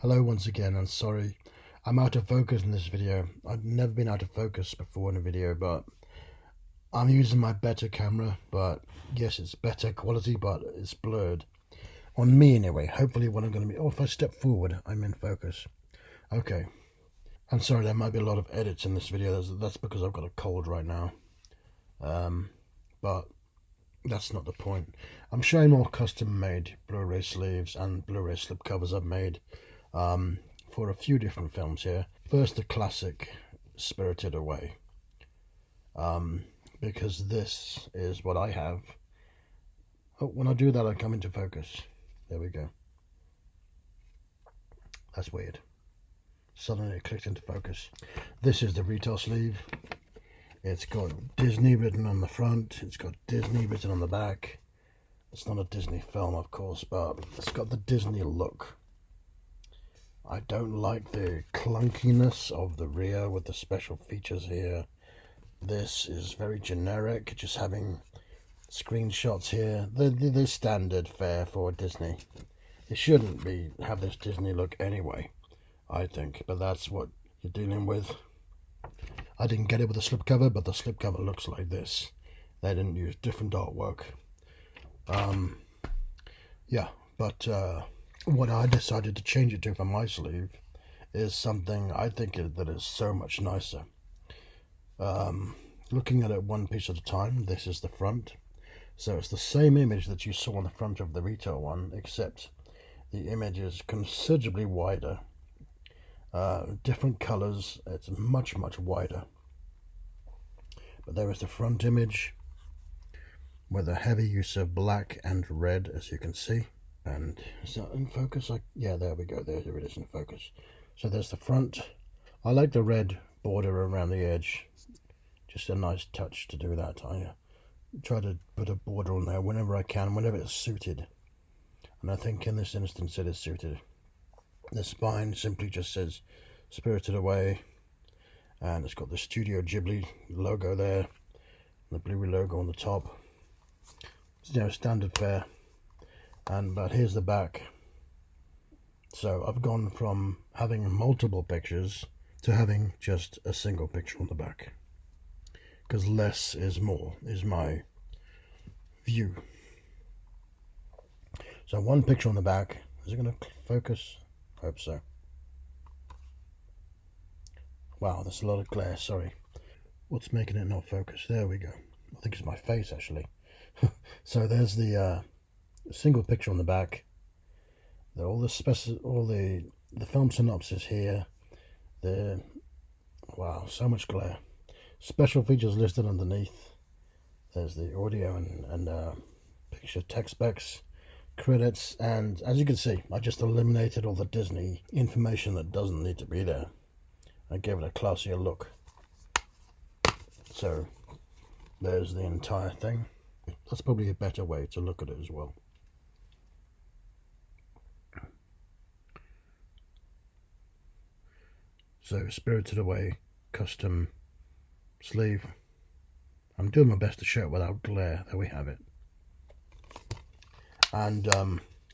Hello once again, and sorry I'm out of focus in this video. I've never been out of focus before in a video, but I'm using my better camera. But yes, it's better quality, but it's blurred on me anyway. Hopefully when I'm going to be, if I step forward I'm in focus. Okay, I'm sorry, there might be a lot of edits in this video. That's because I've got a cold right now, but that's not the point. I'm showing more custom made Blu-ray sleeves and Blu-ray slipcovers I've made for a few different films here. First, the classic Spirited Away, because this is what I have. Oh, when I do that I come into focus. There we go. That's weird. Suddenly it clicked into focus. This is the retail sleeve. It's got Disney written on the front, it's got Disney written on the back. It's not a Disney film, of course, but it's got the Disney look. I don't like the clunkiness of the rear with the special features here. This is very generic, just having screenshots here. The standard fare for Disney. It shouldn't have this Disney look anyway, I think, but that's what you're dealing with. I didn't get it with the slipcover, but the slipcover looks like this. They didn't use different artwork. Yeah, but what I decided to change it to for my sleeve is something I think that is so much nicer. Looking at it one piece at a time, this is the front. So it's the same image that you saw on the front of the retail one, except the image is considerably wider. Different colors, it's much wider. But there is the front image with a heavy use of black and red, as you can see. And is that in focus? Yeah, there we go. There it is in focus. So there's the front. I like the red border around the edge. Just a nice touch to do that. I try to put a border on there whenever I can, whenever it's suited. And I think in this instance it is suited. The spine simply just says Spirited Away, and it's got the Studio Ghibli logo there, the Blu-ray logo on the top. It's, standard fare. But here's the back. So I've gone from having multiple pictures to having just a single picture on the back, because less is more is my view. So one picture on the back. Is it going to focus? I hope so. Wow, there's a lot of glare, sorry. What's making it not focus? There we go. I think it's my face, actually. So there's the single picture on the back. All the film synopsis here. Wow, so much glare. Special features listed underneath. There's the audio and picture text specs, credits, and as you can see, I just eliminated all the Disney information that doesn't need to be there. I gave it a classier look. So there's the entire thing. That's probably a better way to look at it as well. So Spirited Away custom sleeve. I'm doing my best to show it without glare. There we have it. And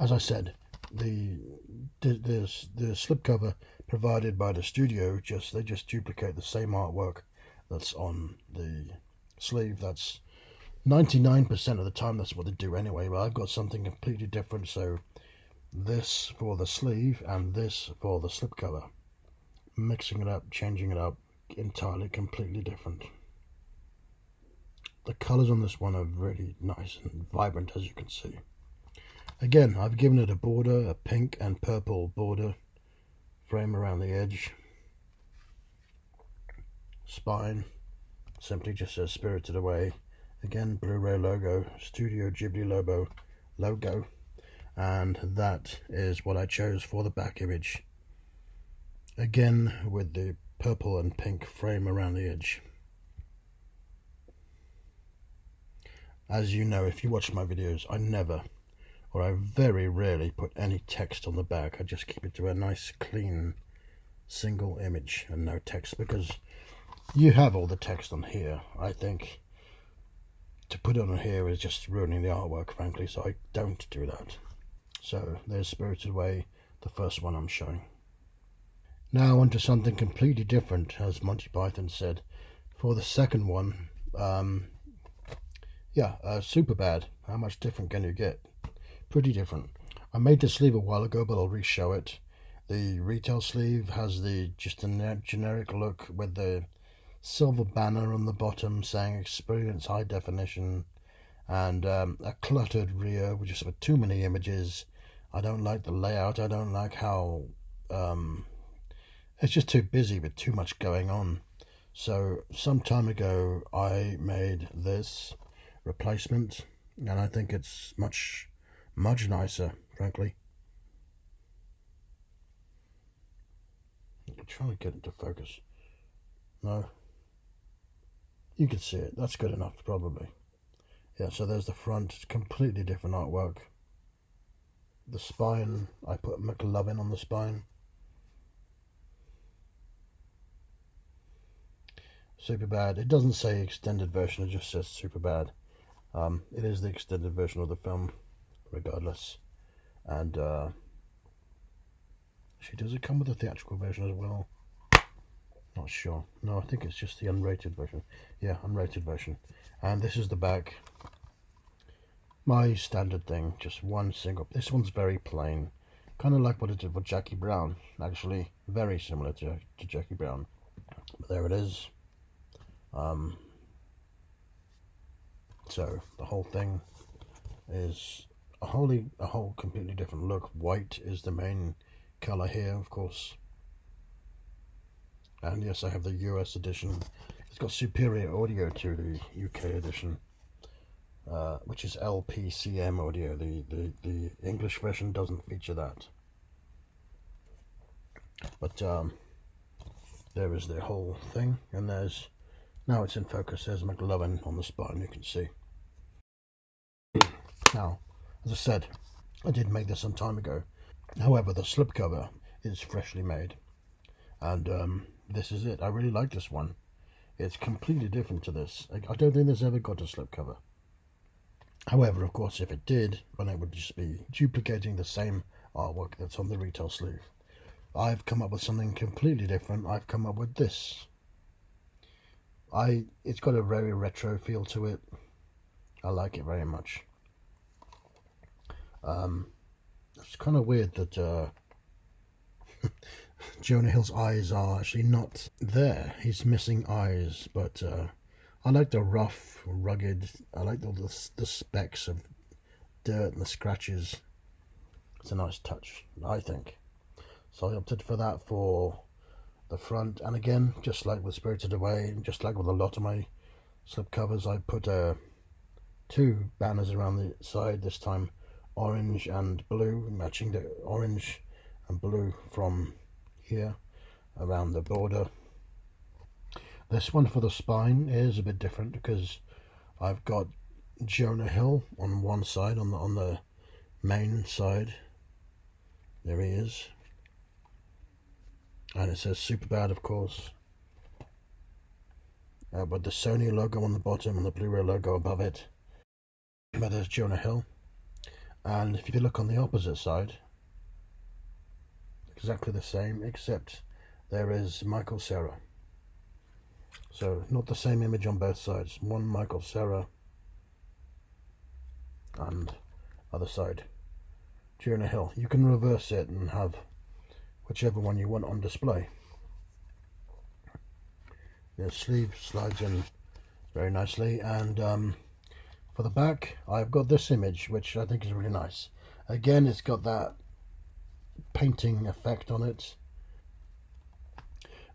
as I said, the slipcover provided by the studio, they just duplicate the same artwork that's on the sleeve. That's 99% of the time that's what they do anyway, but I've got something completely different. So this for the sleeve and this for the slipcover, mixing it up, changing it up, entirely completely different. The colors on this one are really nice and vibrant, as you can see. Again, I've given it a border, a pink and purple border frame around the edge. Spine simply just says Spirited Away. Again, Blu-ray logo, Studio Ghibli logo, and that is what I chose for the back image. Again, with the purple and pink frame around the edge. As you know, if you watch my videos, I very rarely put any text on the back. I just keep it to a nice, clean, single image and no text, because you have all the text on here. I think to put it on here is just ruining the artwork, frankly, so I don't do that. So there's Spirited Away, the first one I'm showing. Now onto something completely different, as Monty Python said. For the second one, Superbad. How much different can you get? Pretty different. I made the sleeve a while ago, but I'll re-show it. The retail sleeve has just a generic look with the silver banner on the bottom saying experience high definition, and a cluttered rear with just with too many images. I don't like the layout. I don't like how it's just too busy with too much going on. So some time ago I made this replacement, and I think it's much nicer, frankly. I'm trying to get it to focus. No, you can see it. That's good enough, probably. Yeah, so there's the front. It's completely different artwork. The spine, I put McLovin on the spine. Superbad. It doesn't say extended version, it just says Superbad. It is the extended version of the film, regardless. And does it come with a theatrical version as well? Not sure. No, I think it's just the unrated version. Yeah, unrated version. And this is the back. My standard thing, just one single. This one's very plain. Kind of like what it did for Jackie Brown. Actually, very similar to Jackie Brown. But there it is. So the whole thing is a whole completely different look. White is the main color here, of course. And yes, I have the US edition. It's got superior audio to the UK edition, which is LPCM audio. The English version doesn't feature that. But there is the whole thing, and there's, now it's in focus, there's McLovin on the spine, you can see. Now, as I said, I did make this some time ago. However, the slipcover is freshly made, and this is it. I really like this one. It's completely different to this. I don't think this ever got a slipcover. However, of course, if it did, then it would just be duplicating the same artwork that's on the retail sleeve. I've come up with something completely different. I've come up with this. It's got a very retro feel to it. I like it very much. It's kind of weird that Jonah Hill's eyes are actually not there. He's missing eyes, but I like the rough, rugged. I like all the specks of dirt and the scratches. It's a nice touch, I think. So I opted for that for the front, and again, just like with Spirited Away, just like with a lot of my slipcovers, I put two banners around the side, this time orange and blue, matching the orange and blue from here around the border. This one for the spine is a bit different because I've got Jonah Hill on one side, on the main side. There he is. And it says Superbad, of course. But the Sony logo on the bottom and the Blu-ray logo above it. But there's Jonah Hill. And if you look on the opposite side, exactly the same, except there is Michael Cera. So not the same image on both sides. One Michael Cera, and other side Jonah Hill. You can reverse it and have whichever one you want on display. The sleeve slides in very nicely, and for the back I've got this image, which I think is really nice. Again, it's got that painting effect on it,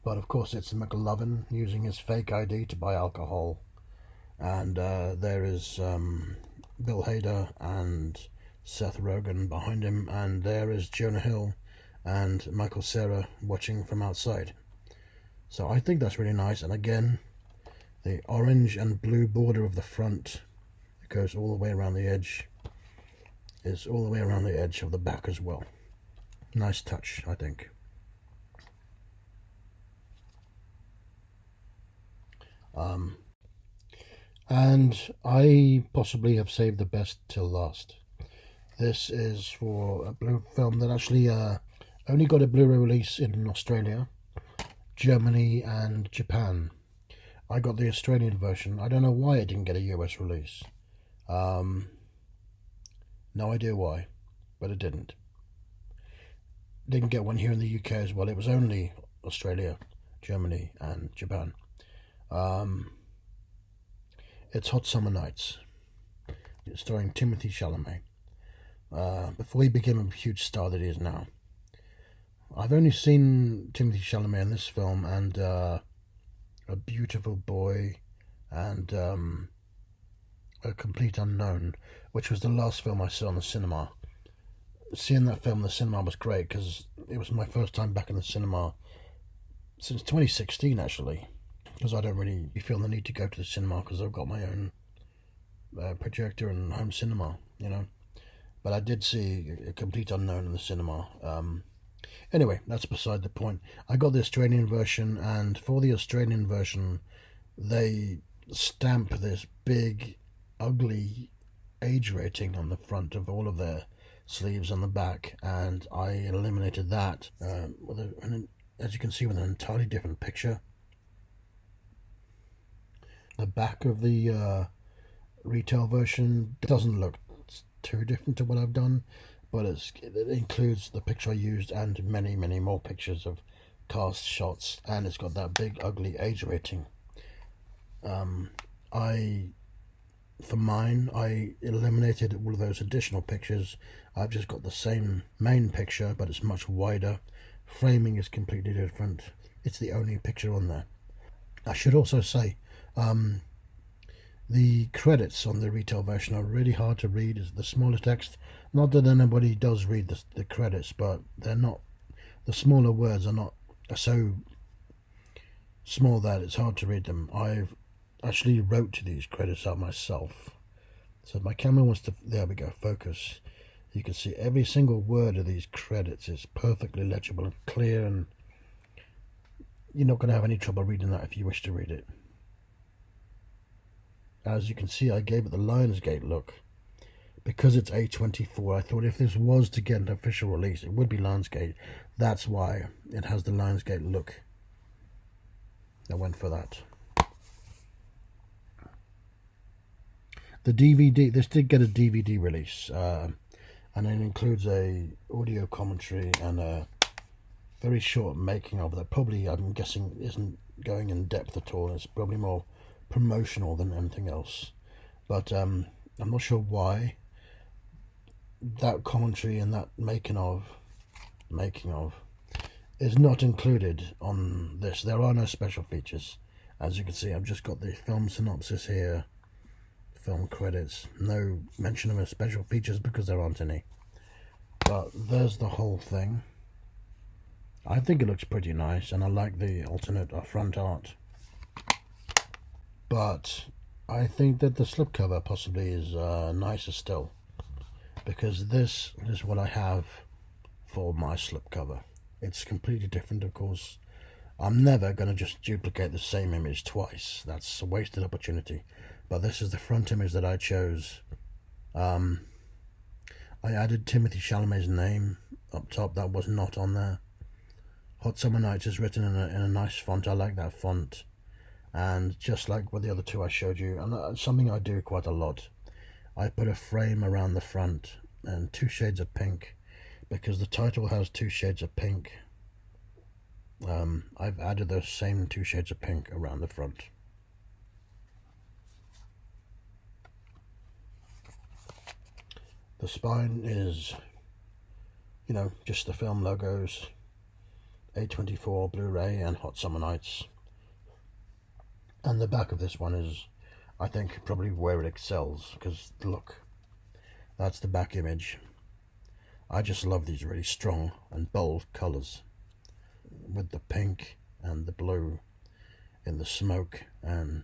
but of course it's McLovin using his fake ID to buy alcohol, and there is Bill Hader and Seth Rogen behind him, and there is Jonah Hill and Michael Cera watching from outside. So I think that's really nice. And again, the orange and blue border of the front, it goes all the way around the edge, is all the way around the edge of the back as well. Nice touch, I think. And I possibly have saved the best till last. This is for a blue film that actually Only got a Blu-ray release in Australia, Germany and Japan. I got the Australian version. I don't know why it didn't get a US release. No idea why, but it didn't. Didn't get one here in the UK as well. It was only Australia, Germany and Japan. It's Hot Summer Nights. It's starring Timothée Chalamet. Before he became a huge star that he is now. I've only seen Timothée Chalamet in this film and A Beautiful Boy and A Complete Unknown, which was the last film I saw in the cinema. Seeing that film in the cinema was great because it was my first time back in the cinema since 2016 actually, because I don't really feel the need to go to the cinema because I've got my own projector and home cinema, you know. But I did see A Complete Unknown in the cinema. Anyway, that's beside the point. I got the Australian version, and for the Australian version they stamp this big ugly age rating on the front of all of their sleeves on the back, and I eliminated that as you can see, with an entirely different picture. The back of the retail version doesn't look too different to what I've done, but it includes the picture I used and many more pictures of cast shots, and it's got that big ugly age rating. For mine, I eliminated all of those additional pictures. I've just got the same main picture, but it's much wider. Framing is completely different. It's the only picture on there. I should also say, the credits on the retail version are really hard to read. It's the smaller text. Not that anybody does read the credits, but they're not. The smaller words are so small that it's hard to read them. I've actually wrote these credits out myself. So my camera wants to, there we go, focus. You can see every single word of these credits is perfectly legible and clear, and you're not going to have any trouble reading that if you wish to read it. As you can see, I gave it the Lionsgate look. Because it's A24, I thought if this was to get an official release, it would be Lionsgate. That's why it has the Lionsgate look. I went for that. The DVD, this did get a DVD release, and it includes a audio commentary and a very short making of that. Probably, I'm guessing, isn't going in depth at all. It's probably more promotional than anything else. But I'm not sure why that commentary and that making of is not included on this. There are no special features. As you can see, I've just got the film synopsis here, film credits, no mention of special features because there aren't any. But there's the whole thing. I think it looks pretty nice, and I like the alternate front art. But I think that the slipcover possibly is nicer still, because this is what I have for my slipcover. It's completely different, of course. I'm never going to just duplicate the same image twice. That's a wasted opportunity. But this is the front image that I chose. I added Timothée Chalamet's name up top. That was not on there. Hot Summer Nights is written in a nice font. I like that font. And just like with the other two I showed you, and something I do quite a lot, I put a frame around the front and 2 shades of pink, because the title has 2 shades of pink. I've added those same 2 shades of pink around the front. The spine is, you know, just the film logos, A24, Blu-ray and Hot Summer Nights. And the back of this one is, I think, probably where it excels, because look, that's the back image. I just love these really strong and bold colours, with the pink and the blue in the smoke, and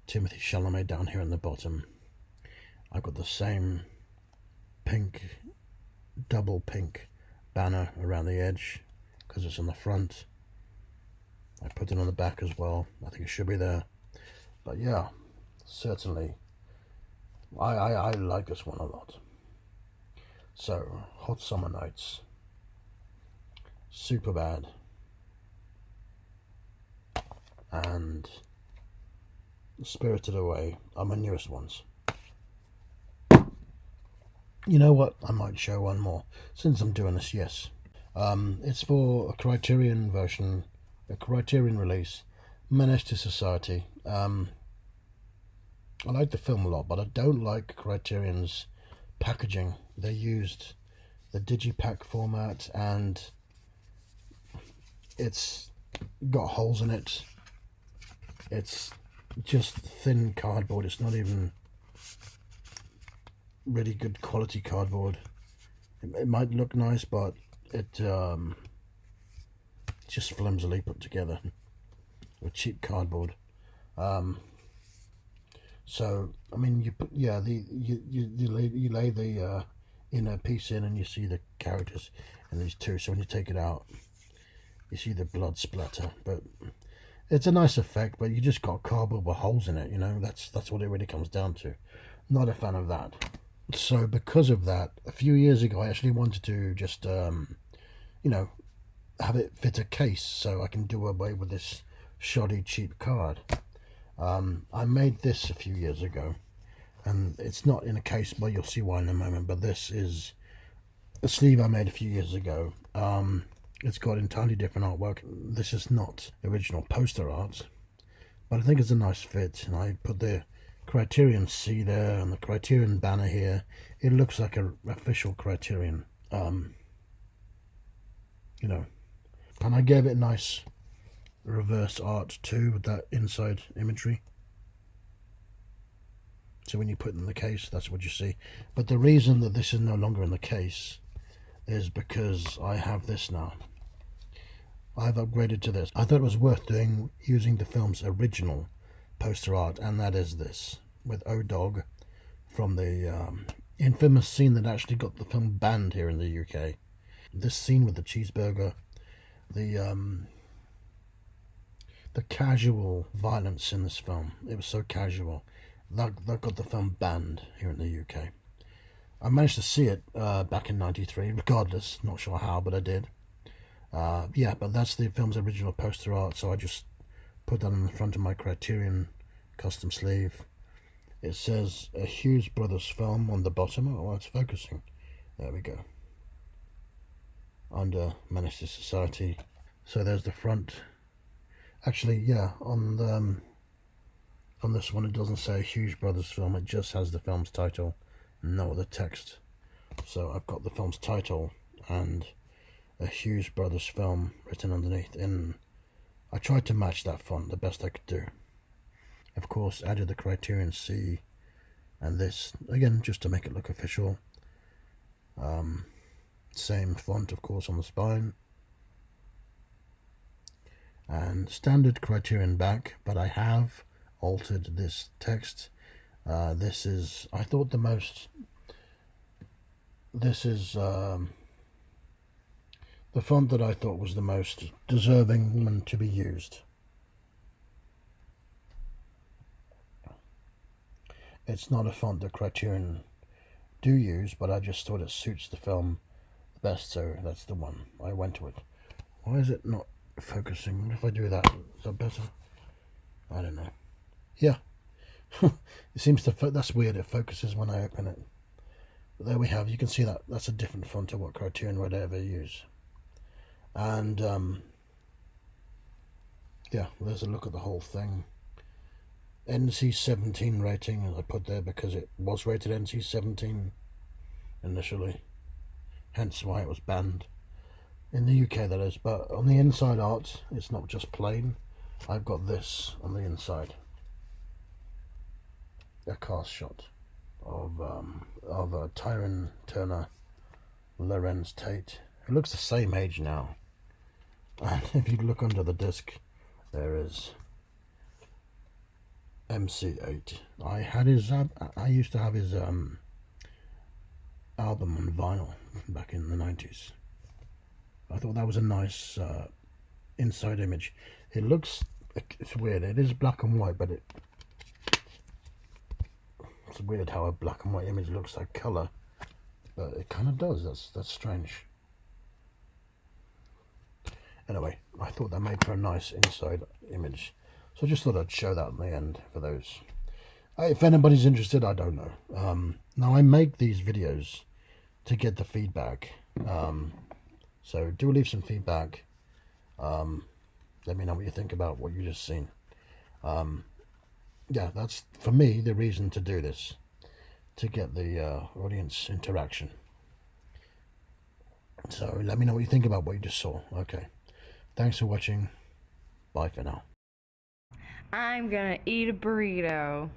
Timothée Chalamet down here in the bottom. I've got the same pink, double pink banner around the edge because it's on the front. I put it on the back as well. I think it should be there. But yeah, certainly I like this one a lot. So, Hot Summer Nights. Superbad, and Spirited Away are my newest ones. You know what? I might show one more since I'm doing this. Yes, it's for a Criterion version, a Criterion release, Menace II Society. I like the film a lot, but I don't like Criterion's packaging. They used the digipack format, and it's got holes in it. It's just thin cardboard. It's not even really good quality cardboard. It might look nice, but it's just flimsily put together with cheap cardboard. So I mean, you put, yeah, you lay the inner piece in, and you see the characters in these two. So when you take it out, you see the blood splatter. But it's a nice effect. But you just got cardboard with holes in it. You know, that's what it really comes down to. Not a fan of that. So because of that, a few years ago, I actually wanted to just you know, have it fit a case so I can do away with this shoddy cheap card. I made this a few years ago, and it's not in a case, but you'll see why in a moment. But this is a sleeve I made a few years ago. It's got entirely different artwork. This is not original poster art, but I think it's a nice fit, and I put the Criterion C there and the Criterion banner here. It looks like an official Criterion, you know, and I gave it nice reverse art too with that inside imagery. So when you put it in the case, that's what you see. But the reason that this is no longer in the case is because I have this now. I've upgraded to this. I thought it was worth doing using the film's original poster art, and that is this with O-Dog from the infamous scene that actually got the film banned here in the UK. This scene with the cheeseburger, the casual violence in this film, it was so casual that got the film banned here in the UK. I managed to see it back in '93, regardless, not sure how, but I did. Yeah, but that's the film's original poster art, so I just put that on the front of my Criterion custom sleeve. It says a Hughes Brothers film on the bottom. Oh, it's focusing. There we go. Under Menace II Society. So there's the front. Actually, yeah, on this one it doesn't say Hughes Brothers film. It just has the film's title, no other text. So I've got the film's title and a Hughes Brothers film written underneath. I tried to match that font the best I could do. Of course, added the Criterion C and this again just to make it look official. Same font, of course, on the spine. And standard Criterion back, but I have altered this text. This is, I thought, the most, this is the font that I thought was the most deserving one to be used. It's not a font that Criterion do use, but I just thought it suits the film best, so that's the one I went with. Why is it not focusing? If I do that, is that better? I don't know. Yeah. It seems to, that's weird, it focuses when I open it. But there we have, you can see that that's a different font to what Criterion would ever use. And yeah, there's a look at the whole thing. NC-17 rating, as I put there, because it was rated NC-17 initially, hence why it was banned in the UK, that is. But on the inside art, it's not just plain. I've got this on the inside, a cast shot of Tyrone Turner, Lorenz Tate, who looks the same age now. And if you look under the disc, there is MC8. I had his. I used to have his album on vinyl back in the 90s. I thought that was a nice inside image. It looks, it's weird. It is black and white, but it's weird how a black and white image looks like color, but it kind of does. That's strange. Anyway, I thought that made for a nice inside image, so I just thought I'd show that at the end for those. If anybody's interested, I don't know. Now I make these videos to get the feedback, so do leave some feedback. Let me know what you think about what you just seen. Yeah, that's for me the reason to do this, to get the audience interaction. So let me know what you think about what you just saw. Okay, thanks for watching. Bye for now. I'm gonna eat a burrito.